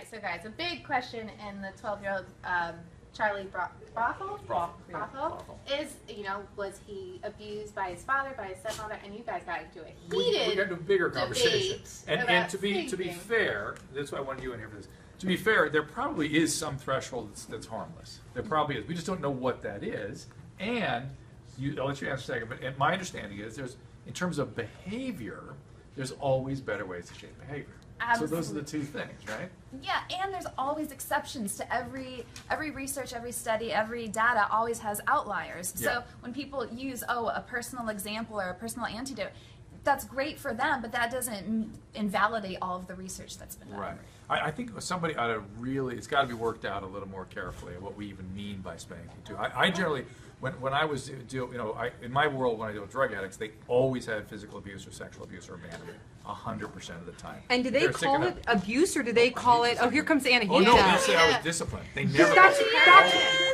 right, so guys, a big question in the 12-year-old Charlie Bothuell is, you know, was he abused by his father, by his stepmother, and you guys got into a heated we got into a bigger conversation. And to be thinking. fair, that's why I wanted you in here for this. To be fair, there probably is some threshold that's harmless. There probably is. We just don't know what that is. And I'll let you answer in a second. But my understanding is in terms of behavior, there's always better ways to change behavior. Absolutely. So those are the two things, right? Yeah, and there's always exceptions to every research, every study, every data always has outliers. Yeah. So when people use, a personal example or a personal antidote, that's great for them, but that doesn't invalidate all of the research that's been done. Right. I think somebody ought to really, it's got to be worked out a little more carefully what we even mean by spanking too. I generally, when I was in my world, when I deal with drug addicts, they always had physical abuse or sexual abuse or abandonment 100% of the time. And do they call it abuse, or do they call it? Oh, here comes Anna. Oh no, they say I was disciplined. They never.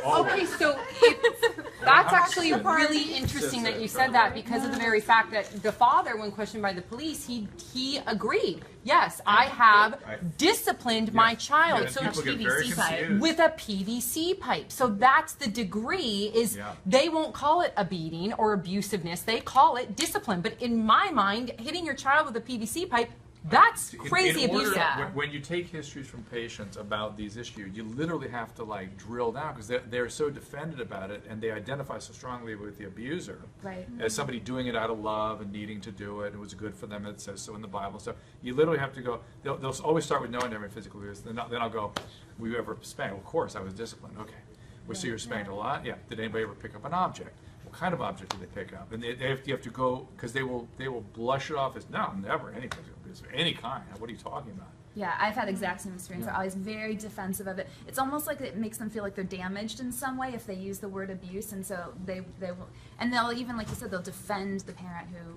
Okay, so that's actually really interesting that you said that, because of the very fact that the father, when questioned by the police, he agreed. Yes, I have disciplined my child. Yeah, so people get very confused. with a PVC pipe. So that's the degree. They won't call it a beating or abusiveness. They call it discipline. But in my mind, hitting your child with a PVC pipe, that's crazy abuse. When you take histories from patients about these issues, you literally have to drill down, because they're so defended about it, and they identify so strongly with the abuser as somebody doing it out of love and needing to do it. It was good for them. It says so in the Bible. So you literally have to go. They'll always start with no, I never physical abuse. Then I'll go, were you ever spanked? Well, of course, I was disciplined. Okay. Well, so you're spanked a lot? Yeah. Did anybody ever pick up an object? What kind of object did they pick up? And you have to go, because they will blush it off as no, never any physical abuse of any kind. What are you talking about? Yeah, I've had the exact same experience. They're always very defensive of it. It's almost like it makes them feel like they're damaged in some way if they use the word abuse, and so they will, and they'll even, like you said, they'll defend the parent who.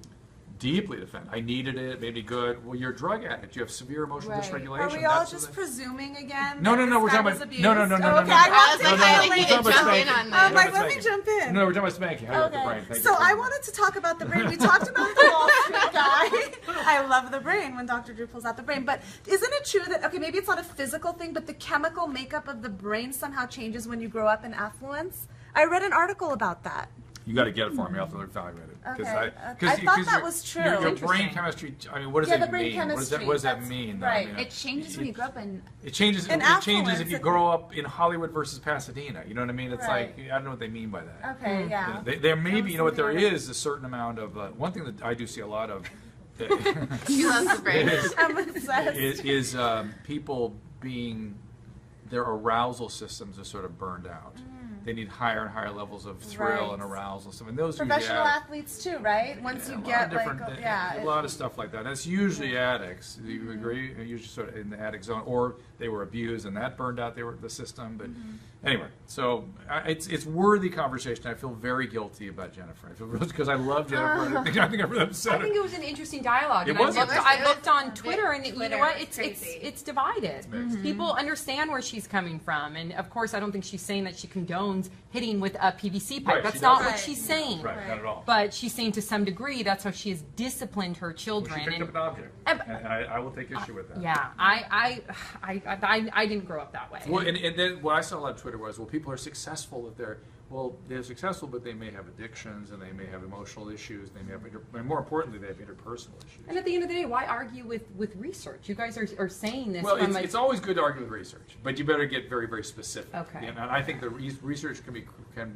Deeply defend. I needed it. It made me good. Well, you're a drug addict. You have severe emotional dysregulation. Are we all just presuming again? No. We're talking about no. Okay, let me jump in. No, we're talking about spanking. How about the brain? So I wanted to talk about the brain. We talked about the Wall Street guy. I love the brain when Dr. Drew pulls out the brain. But isn't it true that, okay, maybe it's not a physical thing, but the chemical makeup of the brain somehow changes when you grow up in affluence? I read an article about that. You got to get it for me. I'll have to evaluate it. Okay. I thought that was true. Your brain chemistry. I mean, what does that mean? What does that mean? Right. I mean, it changes when you grow up in. It changes. It changes if you grow up in Hollywood versus Pasadena. You know what I mean? It's like, I don't know what they mean by that. Okay. Yeah. There may be. You know what? There is a certain amount of one thing that I do see a lot of. He loves the brain. Is people being, their arousal systems are sort of burned out. They need higher and higher levels of thrill and arousal. And those professional athletes too, right? Once you get a lot of stuff like that. That's usually addicts. Do you agree? Usually sort of in the addict zone, or they were abused and that burned out the system. But anyway, so it's worthy conversation. I feel very guilty about Jennifer. I feel because I love Jennifer. I think I'm upset. I think it was an interesting dialogue. It was. I looked on Twitter, and you know what? It's divided. It's People understand where she's coming from, and of course, I don't think she's saying that she condones hitting with a PVC pipe. That's not what she's saying. Right, not at all. But she's saying to some degree that's how she has disciplined her children. Well, she picked up an object, and I will take issue with that. Yeah, I didn't grow up that way. Well, and then what I saw a lot on Twitter was, well, people are successful if they're successful, but they may have addictions, and they may have emotional issues, they may have, and more importantly, they have interpersonal issues. And at the end of the day, why argue with research? You guys are saying this. Well, it's always good to argue with research, but you better get very, very specific. Okay. And I think the research can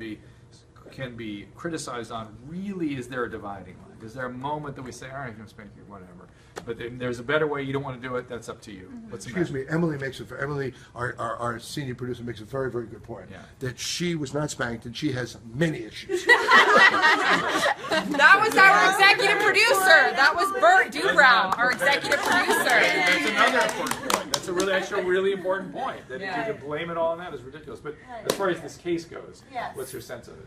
be criticized on, really, is there a dividing line? Is there a moment that we say, all right, I'm going to spank you, whatever. But there's a better way. You don't want to do it. That's up to you. Excuse me. Emily, our senior producer, makes a very, very good point. Yeah. That she was not spanked, and she has many issues. That was our executive producer. That was Bert Dubrow, our executive producer. That's another important point. That's a really important point. That to blame it all on that is ridiculous. But as far as this case goes, what's your sense of it?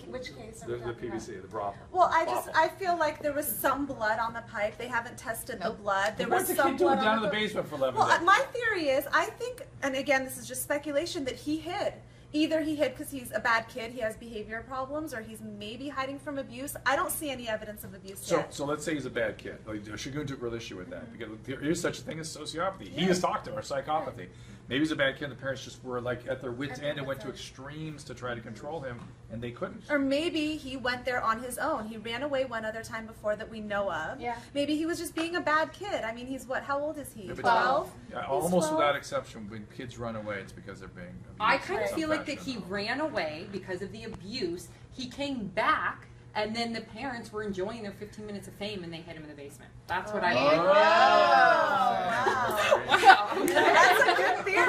Which case? The PVC, the brothel. Well, I feel like there was some blood on the pipe. They haven't tested the blood. There was some blood down in the basement for 11 days. Well, my theory is, I think, and again, this is just speculation, that he hid. either he hid because he's a bad kid, he has behavior problems, or he's maybe hiding from abuse. I don't see any evidence of abuse yet. So let's say he's a bad kid. Like, Shagun took real issue with that because there is such a thing as sociopathy. He has talked to our psychopathy. Maybe he's a bad kid. The parents just were like at their wits' end and went to extremes to try to control him, and they couldn't. Or maybe he went there on his own. He ran away one other time before that we know of. Yeah. Maybe he was just being a bad kid. I mean, he's what? How old is he? Yeah, but 12? Yeah, He's almost 12? without exception, when kids run away, it's because they're being abused. I kind of in feel some like that fashion. he ran away because of the abuse. He came back, and then the parents were enjoying their 15 minutes of fame, and they hid him in the basement. That's what I think. Wow. That's a good theory.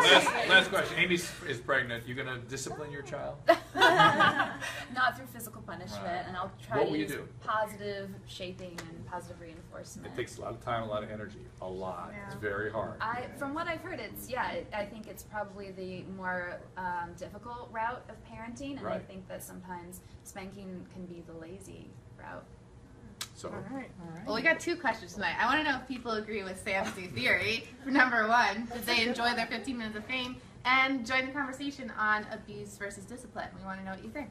Last question. Amy is pregnant. You going to discipline your child? Not through physical punishment, Right. and I'll try What to will you use do? positive shaping and positive reinforcement. It takes a lot of time, a lot of energy. A lot. It's very hard. From what I've heard, I think it's probably the more difficult route of parenting, and I Right. think that sometimes spanking can be the lazy route. So, All right. Well, we got 2 questions tonight. I want to know if people agree with Sam's new theory. Number 1, did they enjoy their 15 minutes of fame? And join the conversation on abuse versus discipline. We want to know what you think.